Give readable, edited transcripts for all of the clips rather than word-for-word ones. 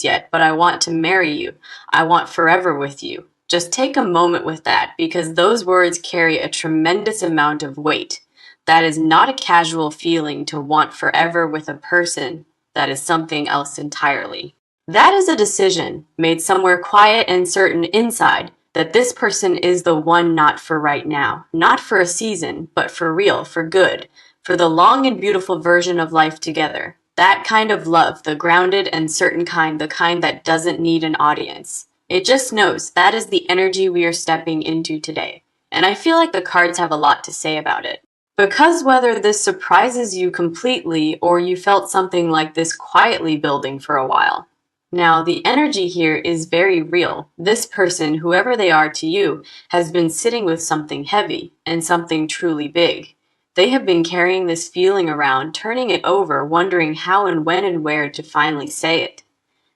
yet, but I want to marry you. I want forever with you. Just take a moment with that because those words carry a tremendous amount of weight. That is not a casual feeling to want forever with a person. That is something else entirely. That is a decision made somewhere quiet and certain inside that this person is the one not for right now, not for a season, but for real, for good, for the long and beautiful version of life together. That kind of love, the grounded and certain kind, the kind that doesn't need an audience. It just knows that is the energy we are stepping into today. And I feel like the cards have a lot to say about it. Because whether this surprises you completely or you felt something like this quietly building for a while. Now, the energy here is very real. This person, whoever they are to you, has been sitting with something heavy and something truly big. They have been carrying this feeling around, turning it over, wondering how and when and where to finally say it.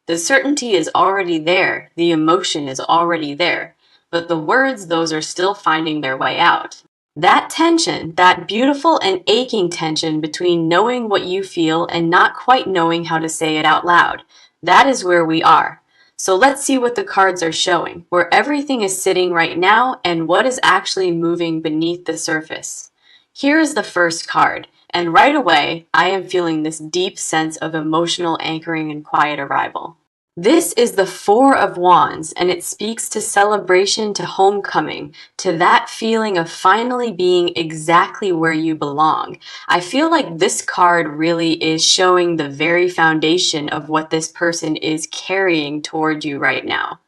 The certainty is already there, the emotion is already there, but the words, those are still finding their way out. That tension, that beautiful and aching tension between knowing what you feel and not quite knowing how to say it out loud, that is where we are. So let's see what the cards are showing, where everything is sitting right now and what is actually moving beneath the surface. Here is the first card, and right away, I am feeling this deep sense of emotional anchoring and quiet arrival. This is the Four of Wands, and it speaks to celebration, to homecoming, to that feeling of finally being exactly where you belong. I feel like this card really is showing the very foundation of what this person is carrying toward you right now.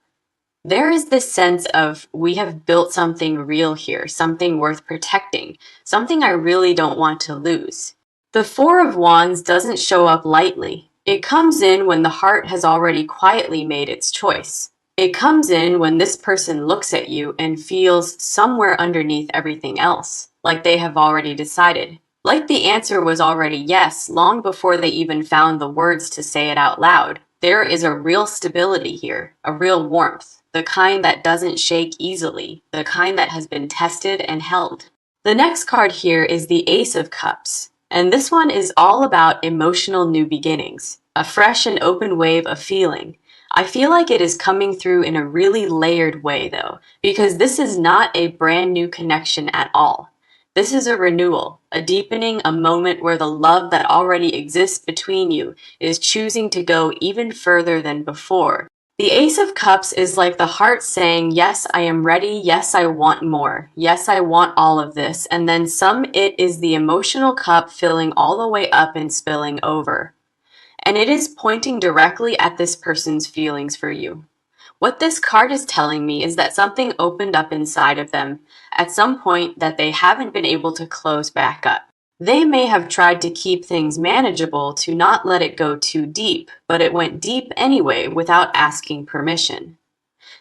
There is this sense of we have built something real here, something worth protecting, something I really don't want to lose. The Four of Wands doesn't show up lightly. It comes in when the heart has already quietly made its choice. It comes in when this person looks at you and feels somewhere underneath everything else, like they have already decided. Like the answer was already yes, long before they even found the words to say it out loud. There is a real stability here, a real warmth, the kind that doesn't shake easily, the kind that has been tested and held. The next card here is the Ace of Cups, and this one is all about emotional new beginnings, a fresh and open wave of feeling. I feel like it is coming through in a really layered way though, because this is not a brand new connection at all. This is a renewal, a deepening, a moment where the love that already exists between you is choosing to go even further than before. The Ace of Cups is like the heart saying, yes, I am ready. Yes, I want more. Yes, I want all of this. And then some, it is the emotional cup filling all the way up and spilling over. And it is pointing directly at this person's feelings for you. What this card is telling me is that something opened up inside of them at some point that they haven't been able to close back up. They may have tried to keep things manageable to not let it go too deep, but it went deep anyway without asking permission.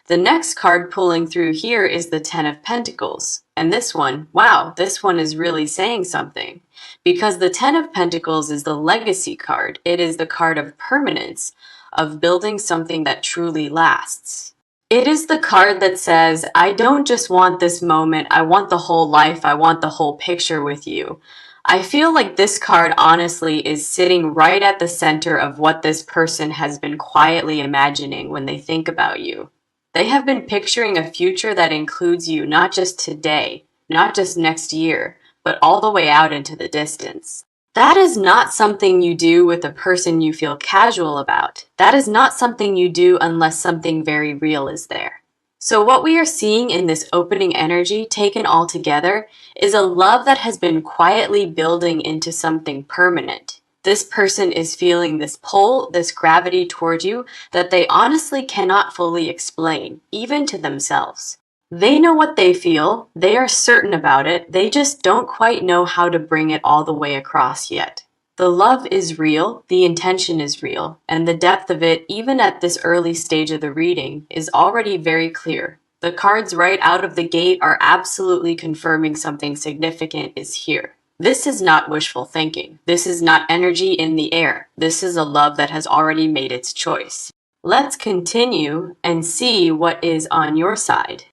The next card pulling through here is the Ten of Pentacles. And this one, wow, this one is really saying something. Because the Ten of Pentacles is the legacy card. It is the card of permanence, of building something that truly lasts. It is the card that says, I don't just want this moment, I want the whole life, I want the whole picture with you. I feel like this card honestly is sitting right at the center of what this person has been quietly imagining when they think about you. They have been picturing a future that includes you not just today, not just next year, but all the way out into the distance. That is not something you do with a person you feel casual about. That is not something you do unless something very real is there. So what we are seeing in this opening energy taken all together is a love that has been quietly building into something permanent. This person is feeling this pull, this gravity toward you that they honestly cannot fully explain, even to themselves. They know what they feel, they are certain about it, they just don't quite know how to bring it all the way across yet. The love is real, the intention is real, and the depth of it, even at this early stage of the reading, is already very clear. The cards right out of the gate are absolutely confirming something significant is here. This is not wishful thinking. This is not energy in the air. This is a love that has already made its choice. Let's continue and see what is on your side.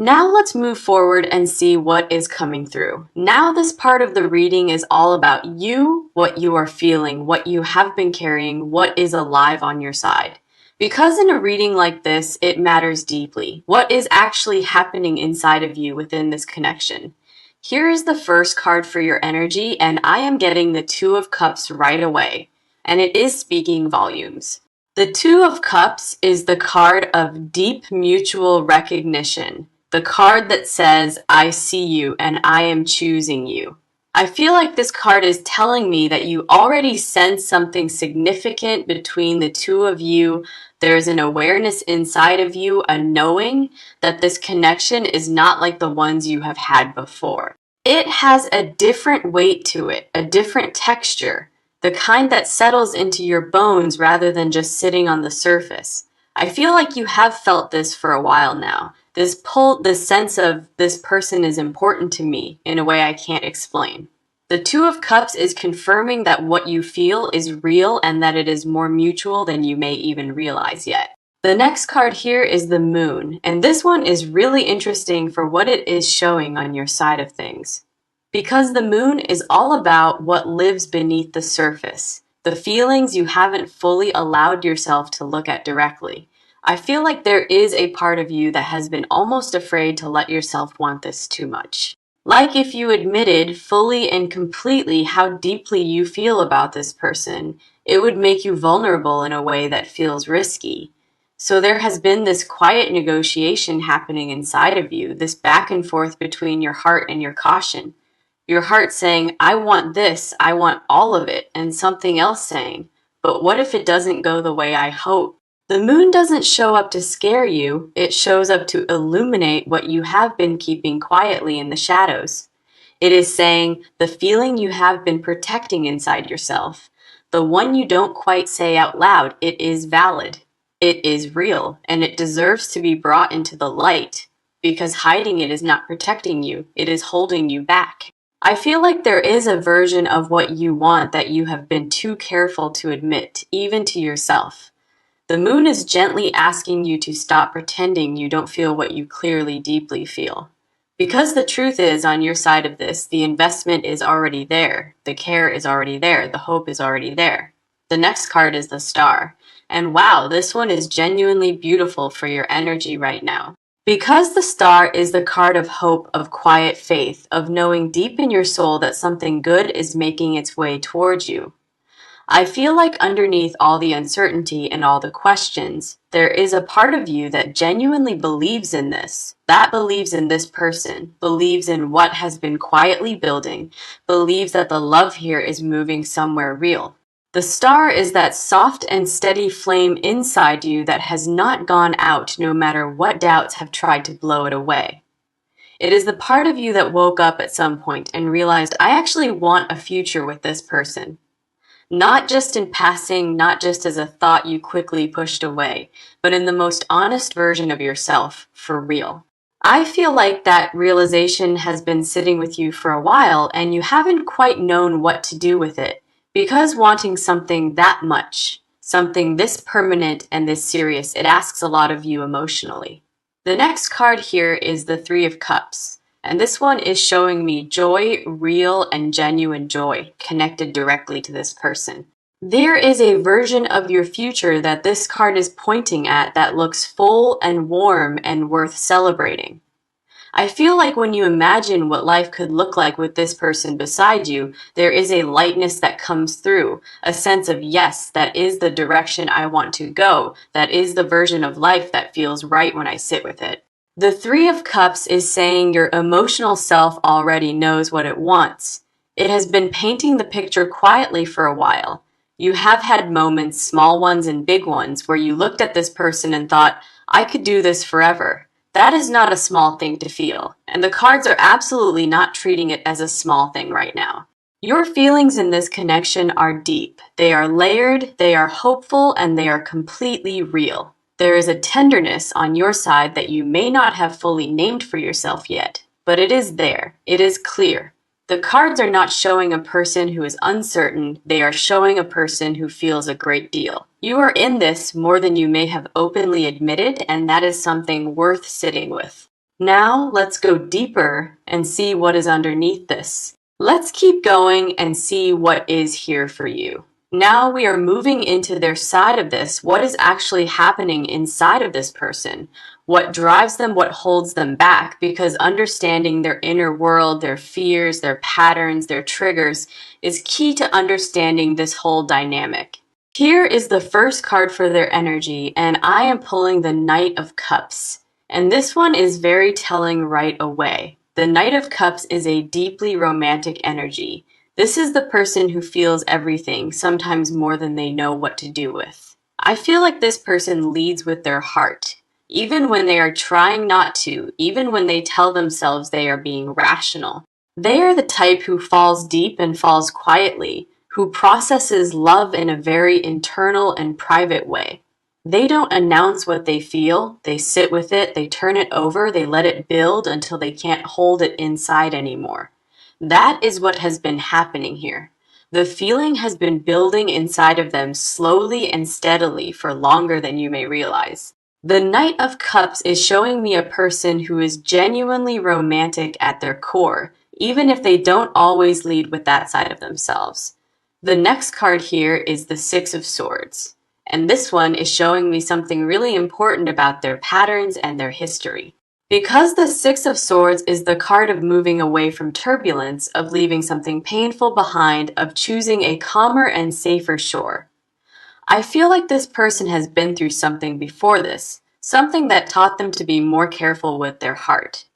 Now let's move forward and see what is coming through. Now this part of the reading is all about you, what you are feeling, what you have been carrying, what is alive on your side. Because in a reading like this, it matters deeply. What is actually happening inside of you within this connection? Here is the first card for your energy, and I am getting the Two of Cups right away. And it is speaking volumes. The Two of Cups is the card of deep mutual recognition. The card that says, I see you and I am choosing you. I feel like this card is telling me that you already sense something significant between the two of you. There's an awareness inside of you, a knowing that this connection is not like the ones you have had before. It has a different weight to it, a different texture, the kind that settles into your bones rather than just sitting on the surface. I feel like you have felt this for a while now. This pull, this sense of this person is important to me in a way I can't explain. The Two of Cups is confirming that what you feel is real and that it is more mutual than you may even realize yet. The next card here is the Moon, and this one is really interesting for what it is showing on your side of things. Because the Moon is all about what lives beneath the surface, the feelings you haven't fully allowed yourself to look at directly. I feel like there is a part of you that has been almost afraid to let yourself want this too much. Like if you admitted fully and completely how deeply you feel about this person, it would make you vulnerable in a way that feels risky. So there has been this quiet negotiation happening inside of you, this back and forth between your heart and your caution. Your heart saying, I want this, I want all of it, and something else saying, but what if it doesn't go the way I hope? The Moon doesn't show up to scare you, it shows up to illuminate what you have been keeping quietly in the shadows. It is saying the feeling you have been protecting inside yourself, the one you don't quite say out loud, it is valid, it is real, and it deserves to be brought into the light, because hiding it is not protecting you, it is holding you back. I feel like there is a version of what you want that you have been too careful to admit, even to yourself. The Moon is gently asking you to stop pretending you don't feel what you clearly deeply feel. Because the truth is, on your side of this, the investment is already there, the care is already there, the hope is already there. The next card is the Star. And wow, this one is genuinely beautiful for your energy right now. Because the Star is the card of hope, of quiet faith, of knowing deep in your soul that something good is making its way towards you. I feel like underneath all the uncertainty and all the questions, there is a part of you that genuinely believes in this, that believes in this person, believes in what has been quietly building, believes that the love here is moving somewhere real. The Star is that soft and steady flame inside you that has not gone out no matter what doubts have tried to blow it away. It is the part of you that woke up at some point and realized, I actually want a future with this person. Not just in passing, not just as a thought you quickly pushed away, but in the most honest version of yourself, for real. I feel like that realization has been sitting with you for a while and you haven't quite known what to do with it, because wanting something that much, something this permanent and this serious, it asks a lot of you emotionally. The next card here is the Three of Cups. And this one is showing me joy, real and genuine joy, connected directly to this person. There is a version of your future that this card is pointing at that looks full and warm and worth celebrating. I feel like when you imagine what life could look like with this person beside you, there is a lightness that comes through, a sense of yes, that is the direction I want to go, that is the version of life that feels right when I sit with it. The Three of Cups is saying your emotional self already knows what it wants. It has been painting the picture quietly for a while. You have had moments, small ones and big ones, where you looked at this person and thought, I could do this forever. That is not a small thing to feel, and the cards are absolutely not treating it as a small thing right now. Your feelings in this connection are deep. They are layered, they are hopeful, and they are completely real. There is a tenderness on your side that you may not have fully named for yourself yet, but it is there. It is clear. The cards are not showing a person who is uncertain, they are showing a person who feels a great deal. You are in this more than you may have openly admitted, and that is something worth sitting with. Now let's go deeper and see what is underneath this. Let's keep going and see what is here for you. Now we are moving into their side of this. What is actually happening inside of this person? What drives them? What holds them back? Because understanding their inner world, their fears, their patterns, their triggers is key to understanding this whole dynamic. Here is the first card for their energy, and I am pulling the Knight of Cups. And this one is very telling right away. The Knight of Cups is a deeply romantic energy. This is the person who feels everything, sometimes more than they know what to do with. I feel like this person leads with their heart, even when they are trying not to, even when they tell themselves they are being rational. They are the type who falls deep and falls quietly, who processes love in a very internal and private way. They don't announce what they feel, they sit with it, they turn it over, they let it build until they can't hold it inside anymore. That is what has been happening here. The feeling has been building inside of them slowly and steadily for longer than you may realize. The Knight of Cups is showing me a person who is genuinely romantic at their core, even if they don't always lead with that side of themselves. The next card here is the Six of Swords. And this one is showing me something really important about their patterns and their history. Because the Six of Swords is the card of moving away from turbulence, of leaving something painful behind, of choosing a calmer and safer shore. I feel like this person has been through something before this, something that taught them to be more careful with their heart.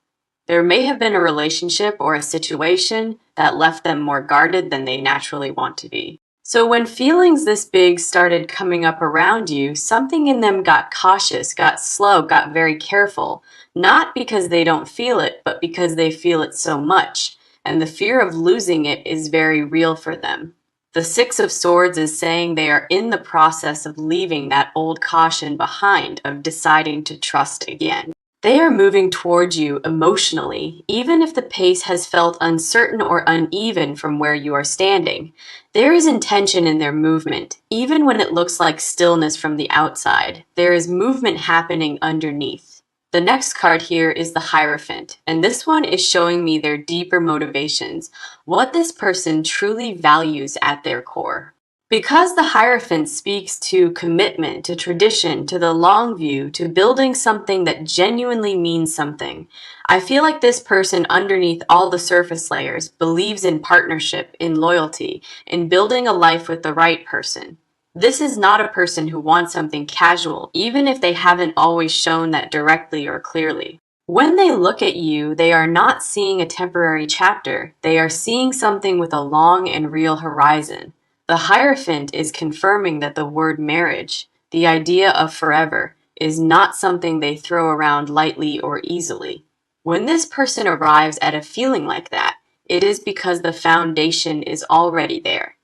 There may have been a relationship or a situation that left them more guarded than they naturally want to be. So when feelings this big started coming up around you, something in them got cautious, got slow, got very careful, not because they don't feel it, but because they feel it so much, and the fear of losing it is very real for them. The Six of Swords is saying they are in the process of leaving that old caution behind, of deciding to trust again. They are moving towards you emotionally, even if the pace has felt uncertain or uneven from where you are standing. There is intention in their movement, even when it looks like stillness from the outside. There is movement happening underneath. The next card here is the Hierophant, and this one is showing me their deeper motivations, what this person truly values at their core. Because the Hierophant speaks to commitment, to tradition, to the long view, to building something that genuinely means something, I feel like this person underneath all the surface layers believes in partnership, in loyalty, in building a life with the right person. This is not a person who wants something casual, even if they haven't always shown that directly or clearly. When they look at you, they are not seeing a temporary chapter. They are seeing something with a long and real horizon. The Hierophant is confirming that the word marriage, the idea of forever, is not something they throw around lightly or easily. When this person arrives at a feeling like that, it is because the foundation is already there,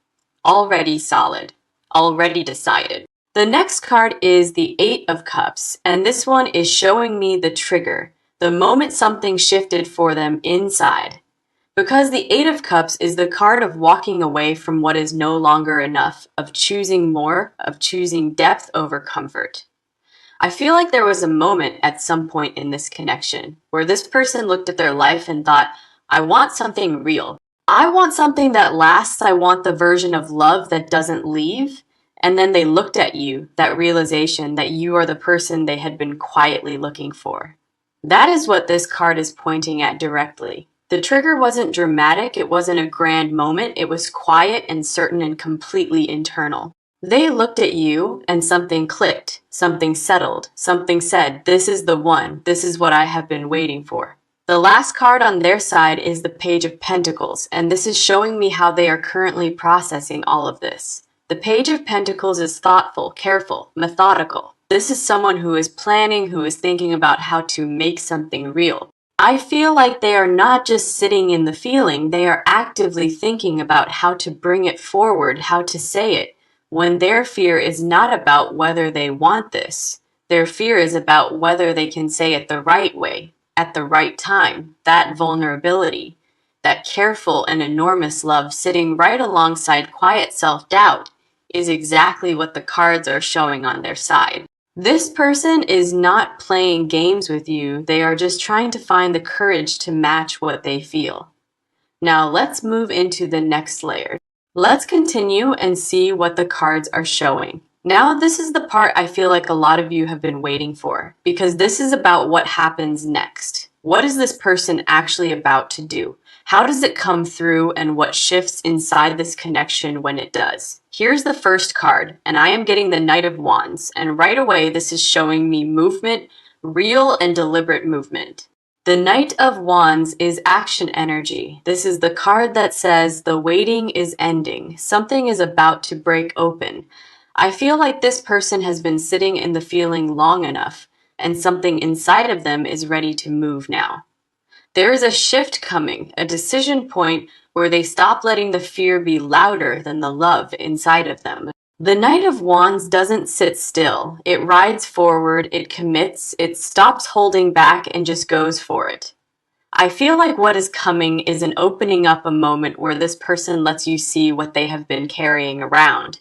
already solid, already decided. The next card is the Eight of Cups, and this one is showing me the trigger, the moment something shifted for them inside. Because the Eight of Cups is the card of walking away from what is no longer enough, of choosing more, of choosing depth over comfort. I feel like there was a moment at some point in this connection where this person looked at their life and thought, I want something real. I want something that lasts. I want the version of love that doesn't leave. And then they looked at you, that realization that you are the person they had been quietly looking for. That is what this card is pointing at directly. The trigger wasn't dramatic, it wasn't a grand moment, it was quiet and certain and completely internal. They looked at you and something clicked, something settled, something said, this is the one, this is what I have been waiting for. The last card on their side is the Page of Pentacles, and this is showing me how they are currently processing all of this. The Page of Pentacles is thoughtful, careful, methodical. This is someone who is planning, who is thinking about how to make something real. I feel like they are not just sitting in the feeling, they are actively thinking about how to bring it forward, how to say it, when their fear is not about whether they want this. Their fear is about whether they can say it the right way, at the right time. That vulnerability, that careful and enormous love sitting right alongside quiet self-doubt is exactly what the cards are showing on their side. This person is not playing games with you, they are just trying to find the courage to match what they feel. Now let's move into the next layer. Let's continue and see what the cards are showing. Now this is the part I feel like a lot of you have been waiting for, because this is about what happens next. What is this person actually about to do? How does it come through, and what shifts inside this connection when it does? Here's the first card, and I am getting the Knight of Wands, and right away this is showing me movement, real and deliberate movement. The Knight of Wands is action energy. This is the card that says the waiting is ending. Something is about to break open. I feel like this person has been sitting in the feeling long enough, and something inside of them is ready to move now. There is a shift coming, a decision point where they stop letting the fear be louder than the love inside of them. The Knight of Wands doesn't sit still. It rides forward, it commits, it stops holding back and just goes for it. I feel like what is coming is an opening up, a moment where this person lets you see what they have been carrying around.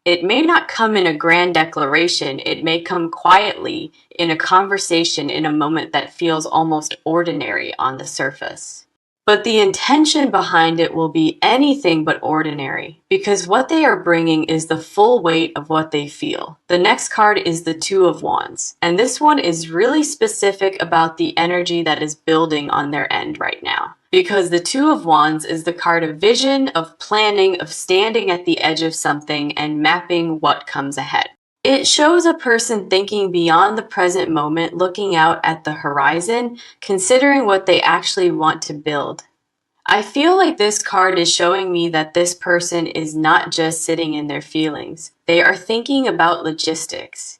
It may not come in a grand declaration, it may come quietly in a conversation, in a moment that feels almost ordinary on the surface. But the intention behind it will be anything but ordinary, because what they are bringing is the full weight of what they feel. The next card is the Two of Wands, and this one is really specific about the energy that is building on their end right now. Because the Two of Wands is the card of vision, of planning, of standing at the edge of something and mapping what comes ahead. It shows a person thinking beyond the present moment, looking out at the horizon, considering what they actually want to build. I feel like this card is showing me that this person is not just sitting in their feelings. They are thinking about logistics.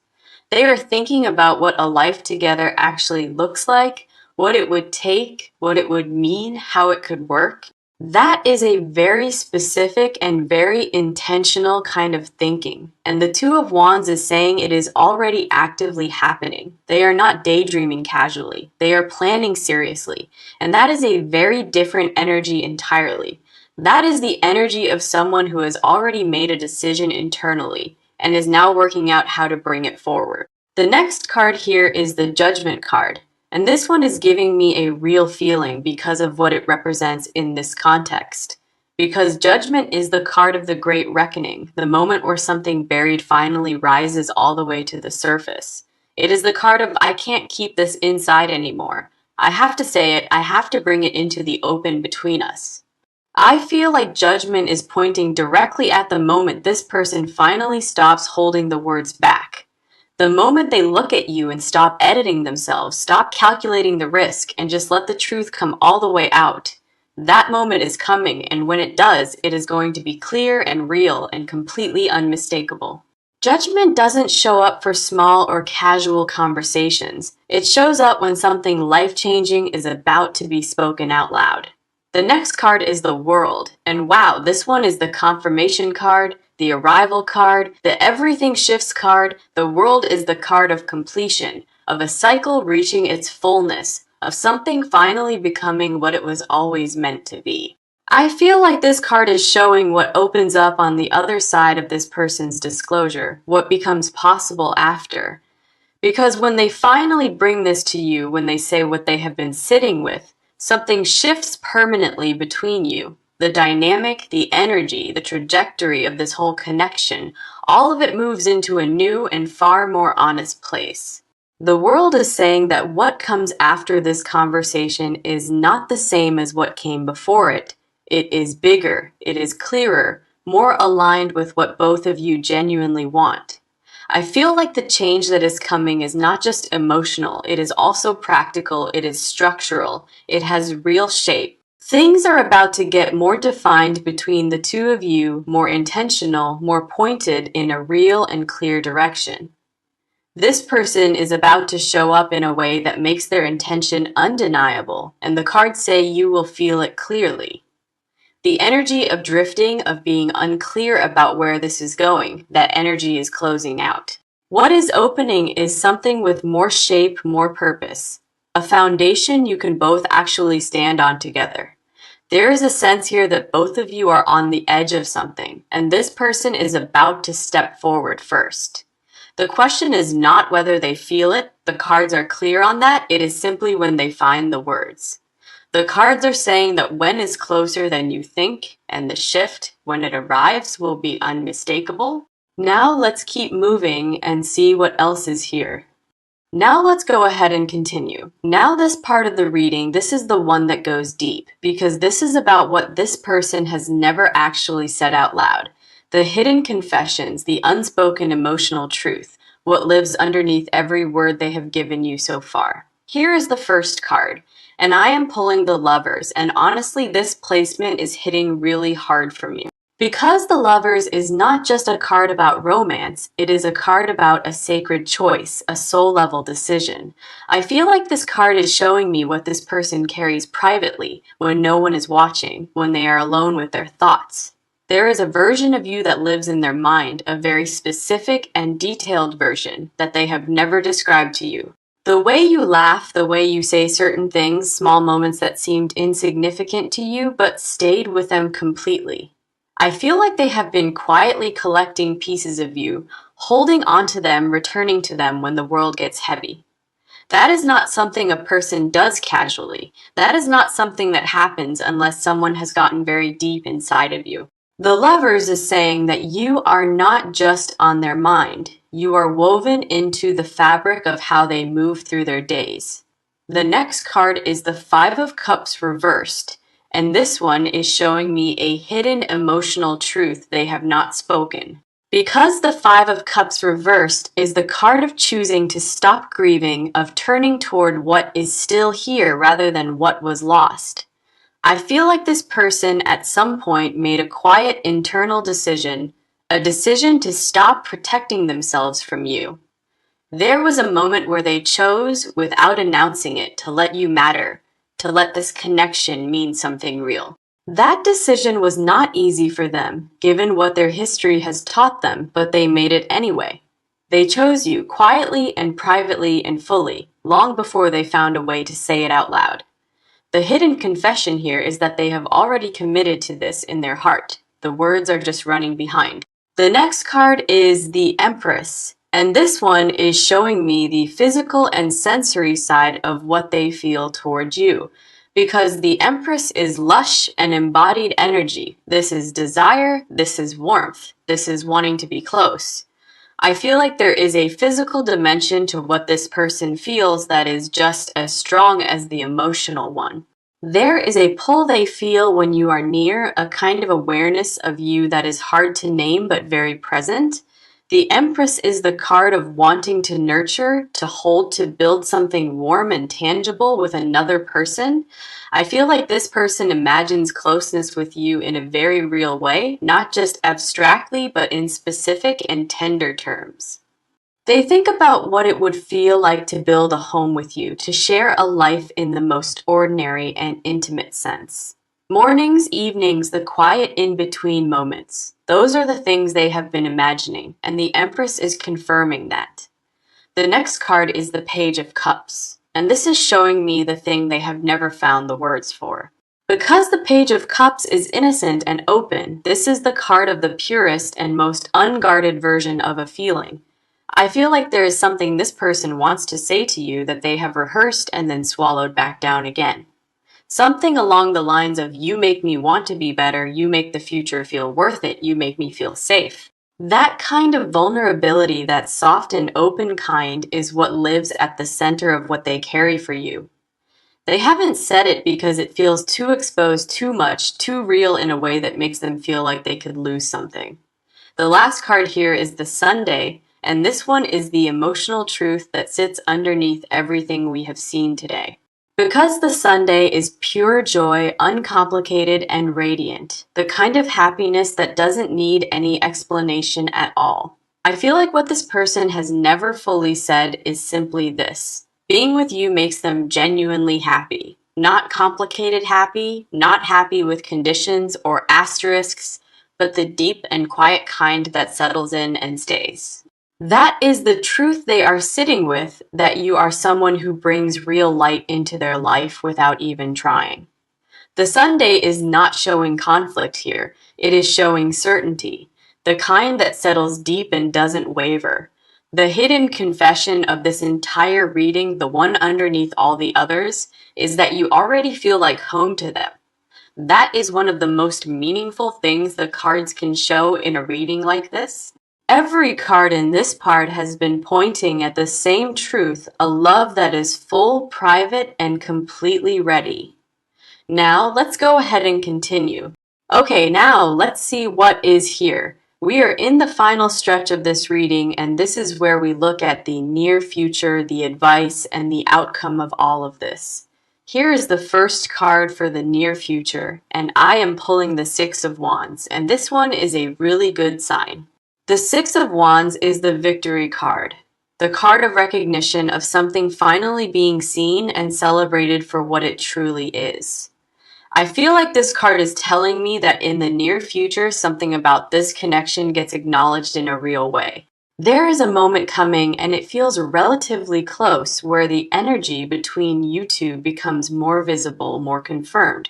They are thinking about what a life together actually looks like, what it would take, what it would mean, how it could work. That is a very specific and very intentional kind of thinking. And the Two of Wands is saying it is already actively happening. They are not daydreaming casually. They are planning seriously. And that is a very different energy entirely. That is the energy of someone who has already made a decision internally and is now working out how to bring it forward. The next card here is the Judgment card. And this one is giving me a real feeling because of what it represents in this context. Because Judgment is the card of the Great Reckoning, the moment where something buried finally rises all the way to the surface. It is the card of, I can't keep this inside anymore. I have to say it, I have to bring it into the open between us. I feel like Judgment is pointing directly at the moment this person finally stops holding the words back. The moment they look at you and stop editing themselves, stop calculating the risk, and just let the truth come all the way out. That moment is coming, and when it does, it is going to be clear and real and completely unmistakable. Judgment doesn't show up for small or casual conversations. It shows up when something life-changing is about to be spoken out loud. The next card is the World, and wow, this one is the confirmation card, the arrival card, the everything shifts card. The World is the card of completion, of a cycle reaching its fullness, of something finally becoming what it was always meant to be. I feel like this card is showing what opens up on the other side of this person's disclosure, what becomes possible after. Because when they finally bring this to you, when they say what they have been sitting with, something shifts permanently between you. The dynamic, the energy, the trajectory of this whole connection, all of it moves into a new and far more honest place. The World is saying that what comes after this conversation is not the same as what came before it. It is bigger, it is clearer, more aligned with what both of you genuinely want. I feel like the change that is coming is not just emotional, it is also practical, it is structural, it has real shape. Things are about to get more defined between the two of you, more intentional, more pointed in a real and clear direction. This person is about to show up in a way that makes their intention undeniable, and the cards say you will feel it clearly. The energy of drifting, of being unclear about where this is going, that energy is closing out. What is opening is something with more shape, more purpose. A foundation you can both actually stand on together. There is a sense here that both of you are on the edge of something, and this person is about to step forward first. The question is not whether they feel it. The cards are clear on that. It is simply when they find the words. The cards are saying that when is closer than you think, and the shift, when it arrives, will be unmistakable. Now let's keep moving and see what else is here. Now let's go ahead and continue. Now this part of the reading, this is the one that goes deep, because this is about what this person has never actually said out loud. The hidden confessions, the unspoken emotional truth, what lives underneath every word they have given you so far. Here is the first card, and I am pulling the Lovers, and honestly this placement is hitting really hard for me. Because the Lovers is not just a card about romance, it is a card about a sacred choice, a soul-level decision. I feel like this card is showing me what this person carries privately, when no one is watching, when they are alone with their thoughts. There is a version of you that lives in their mind, a very specific and detailed version that they have never described to you. The way you laugh, the way you say certain things, small moments that seemed insignificant to you but stayed with them completely. I feel like they have been quietly collecting pieces of you, holding onto them, returning to them when the world gets heavy. That is not something a person does casually. That is not something that happens unless someone has gotten very deep inside of you. The Lovers is saying that you are not just on their mind. You are woven into the fabric of how they move through their days. The next card is the Five of Cups reversed. And this one is showing me a hidden emotional truth they have not spoken. Because the Five of Cups reversed is the card of choosing to stop grieving, of turning toward what is still here rather than what was lost. I feel like this person at some point made a quiet internal decision, a decision to stop protecting themselves from you. There was a moment where they chose, without announcing it, to let you matter, to let this connection mean something real. That decision was not easy for them, given what their history has taught them, but they made it anyway. They chose you quietly and privately and fully, long before they found a way to say it out loud. The hidden confession here is that they have already committed to this in their heart. The words are just running behind. The next card is the Empress. And this one is showing me the physical and sensory side of what they feel towards you. Because the Empress is lush and embodied energy. This is desire, this is warmth, this is wanting to be close. I feel like there is a physical dimension to what this person feels that is just as strong as the emotional one. There is a pull they feel when you are near, a kind of awareness of you that is hard to name but very present. The Empress is the card of wanting to nurture, to hold, to build something warm and tangible with another person. I feel like this person imagines closeness with you in a very real way, not just abstractly, but in specific and tender terms. They think about what it would feel like to build a home with you, to share a life in the most ordinary and intimate sense. Mornings, evenings, the quiet in-between moments. Those are the things they have been imagining, and the Empress is confirming that. The next card is the Page of Cups, and this is showing me the thing they have never found the words for. Because the Page of Cups is innocent and open, this is the card of the purest and most unguarded version of a feeling. I feel like there is something this person wants to say to you that they have rehearsed and then swallowed back down again. Something along the lines of, you make me want to be better, you make the future feel worth it, you make me feel safe. That kind of vulnerability, that soft and open kind, is what lives at the center of what they carry for you. They haven't said it because it feels too exposed, too much, too real in a way that makes them feel like they could lose something. The last card here is the Sunday, and this one is the emotional truth that sits underneath everything we have seen today. Because the Sunday is pure joy, uncomplicated, and radiant, the kind of happiness that doesn't need any explanation at all. I feel like what this person has never fully said is simply this. Being with you makes them genuinely happy. Not complicated happy, not happy with conditions or asterisks, but the deep and quiet kind that settles in and stays. That is the truth they are sitting with, that you are someone who brings real light into their life without even trying. The Sunday is not showing conflict here, it is showing certainty, the kind that settles deep and doesn't waver. The hidden confession of this entire reading, the one underneath all the others, is that you already feel like home to them. That is one of the most meaningful things the cards can show in a reading like this. Every card in this part has been pointing at the same truth, a love that is full, private, and completely ready. Now, let's go ahead and continue. Okay, now let's see what is here. We are in the final stretch of this reading, and this is where we look at the near future, the advice, and the outcome of all of this. Here is the first card for the near future, and I am pulling the Six of Wands, and this one is a really good sign. The Six of Wands is the victory card, the card of recognition of something finally being seen and celebrated for what it truly is. I feel like this card is telling me that in the near future, something about this connection gets acknowledged in a real way. There is a moment coming, and it feels relatively close, where the energy between you two becomes more visible, more confirmed.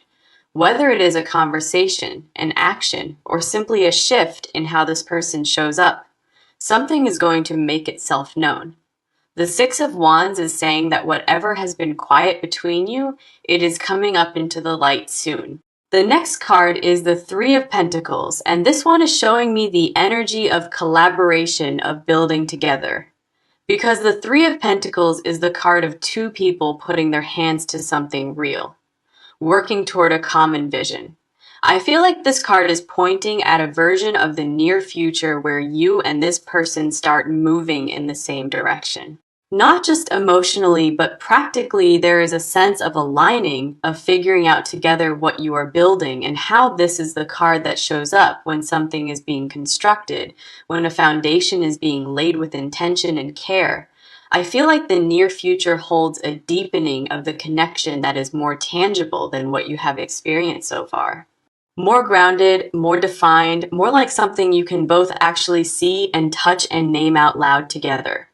Whether it is a conversation, an action, or simply a shift in how this person shows up, something is going to make itself known. The Six of Wands is saying that whatever has been quiet between you, it is coming up into the light soon. The next card is the Three of Pentacles, and this one is showing me the energy of collaboration, of building together. Because the Three of Pentacles is the card of two people putting their hands to something real, working toward a common vision. I feel like this card is pointing at a version of the near future where you and this person start moving in the same direction. Not just emotionally, but practically, there is a sense of aligning, of figuring out together what you are building, and how this is the card that shows up when something is being constructed, when a foundation is being laid with intention and care. I feel like the near future holds a deepening of the connection that is more tangible than what you have experienced so far. More grounded, more defined, more like something you can both actually see and touch and name out loud together.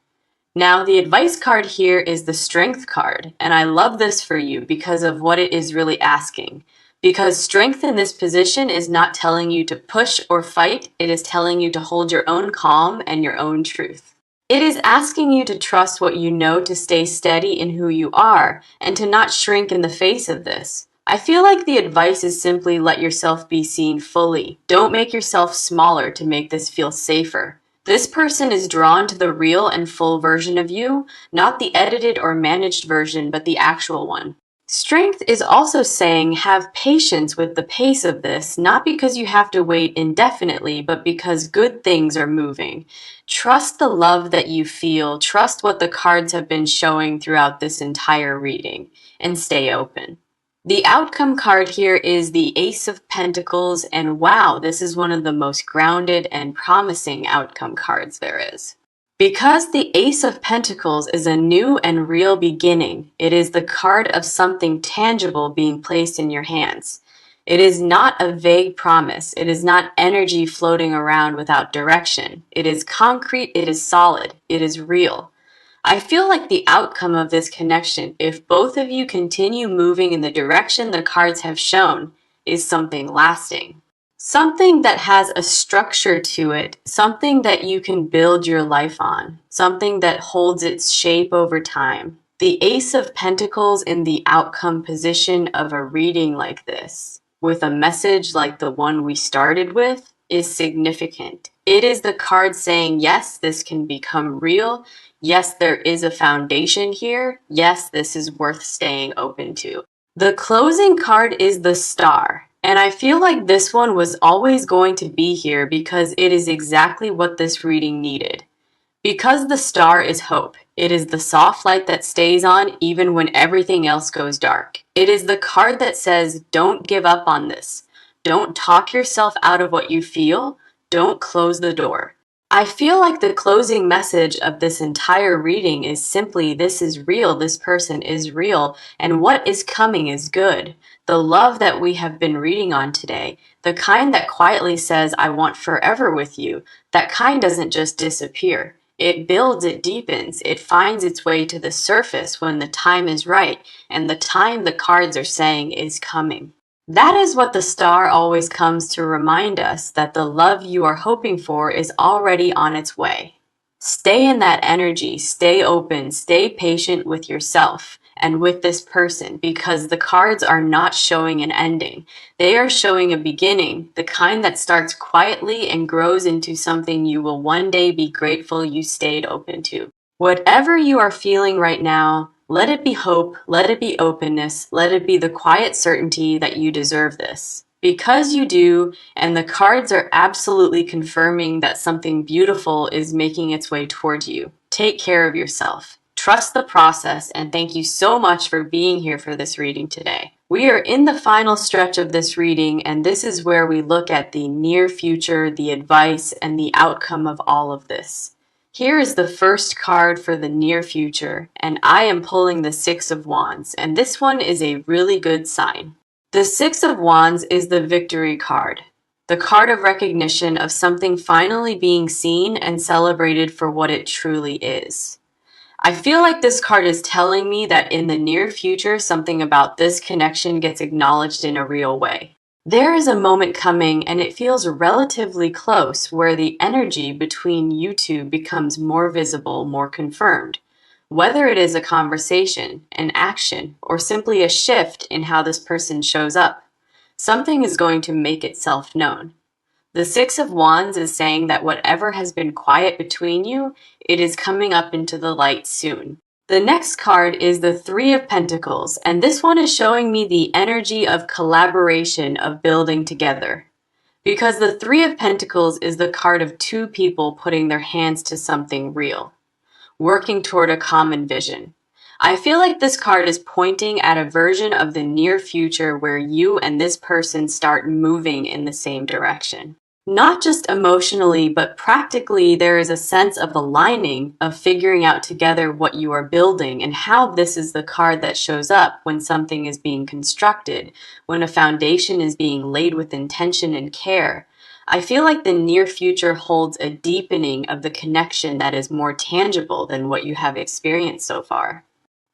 Now, the advice card here is the Strength card, and I love this for you because of what it is really asking. Because strength in this position is not telling you to push or fight, it is telling you to hold your own calm and your own truth. It is asking you to trust what you know, to stay steady in who you are, and to not shrink in the face of this. I feel like the advice is simply let yourself be seen fully. Don't make yourself smaller to make this feel safer. This person is drawn to the real and full version of you, not the edited or managed version, but the actual one. Strength is also saying have patience with the pace of this, not because you have to wait indefinitely, but because good things are moving. Trust the love that you feel, trust what the cards have been showing throughout this entire reading, and stay open. The outcome card here is the Ace of Pentacles, and wow, this is one of the most grounded and promising outcome cards there is. Because the Ace of Pentacles is a new and real beginning, it is the card of something tangible being placed in your hands. It is not a vague promise. It is not energy floating around without direction. It is concrete, it is solid, it is real. I feel like the outcome of this connection, if both of you continue moving in the direction the cards have shown, is something lasting. Something that has a structure to it, something that you can build your life on, something that holds its shape over time. The Ace of Pentacles in the outcome position of a reading like this, with a message like the one we started with, is significant. It is the card saying, yes, this can become real. Yes, there is a foundation here. Yes, this is worth staying open to. The closing card is the Star, and I feel like this one was always going to be here because it is exactly what this reading needed. Because the Star is hope. It is the soft light that stays on even when everything else goes dark. It is the card that says, don't give up on this. Don't talk yourself out of what you feel. Don't close the door. I feel like the closing message of this entire reading is simply this is real, this person is real, and what is coming is good. The love that we have been reading on today, the kind that quietly says, I want forever with you, that kind doesn't just disappear. It builds, it deepens, it finds its way to the surface when the time is right, and the time the cards are saying is coming. That is what the Star always comes to remind us, that the love you are hoping for is already on its way. Stay in that energy, stay open, stay patient with yourself and with this person because the cards are not showing an ending. They are showing a beginning, the kind that starts quietly and grows into something you will one day be grateful you stayed open to. Whatever you are feeling right now, let it be hope, let it be openness, let it be the quiet certainty that you deserve this. Because you do, and the cards are absolutely confirming that something beautiful is making its way towards you. Take care of yourself. Trust the process, and thank you so much for being here for this reading today. We are in the final stretch of this reading, and this is where we look at the near future, the advice, and the outcome of all of this. Here is the first card for the near future, and I am pulling the Six of Wands, and this one is a really good sign. The Six of Wands is the victory card, the card of recognition of something finally being seen and celebrated for what it truly is. I feel like this card is telling me that in the near future, something about this connection gets acknowledged in a real way. There is a moment coming, and it feels relatively close, where the energy between you two becomes more visible, more confirmed. Whether it is a conversation, an action, or simply a shift in how this person shows up, something is going to make itself known. The Six of Wands is saying that whatever has been quiet between you, it is coming up into the light soon. The next card is the Three of Pentacles, and this one is showing me the energy of collaboration, of building together. Because the Three of Pentacles is the card of two people putting their hands to something real, working toward a common vision. I feel like this card is pointing at a version of the near future where you and this person start moving in the same direction. Not just emotionally, but practically, there is a sense of aligning, of figuring out together what you are building, and how this is the card that shows up when something is being constructed, when a foundation is being laid with intention and care. I feel like the near future holds a deepening of the connection that is more tangible than what you have experienced so far.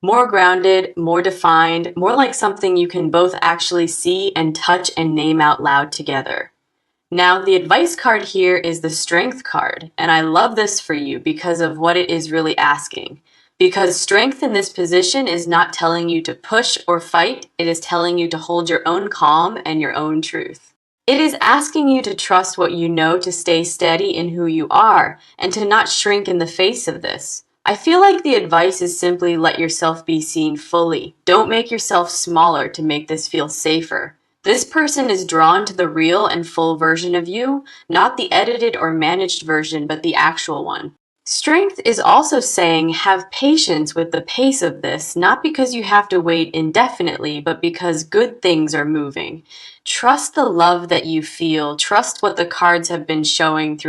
More grounded, more defined, more like something you can both actually see and touch and name out loud together. Now, the advice card here is the Strength card, and I love this for you because of what it is really asking. Because strength in this position is not telling you to push or fight, it is telling you to hold your own calm and your own truth. It is asking you to trust what you know, to stay steady in who you are, and to not shrink in the face of this. I feel like the advice is simply let yourself be seen fully. Don't make yourself smaller to make this feel safer. This person is drawn to the real and full version of you, not the edited or managed version, but the actual one. Strength is also saying have patience with the pace of this, not because you have to wait indefinitely, but because good things are moving. Trust the love that you feel. Trust what the cards have been showing through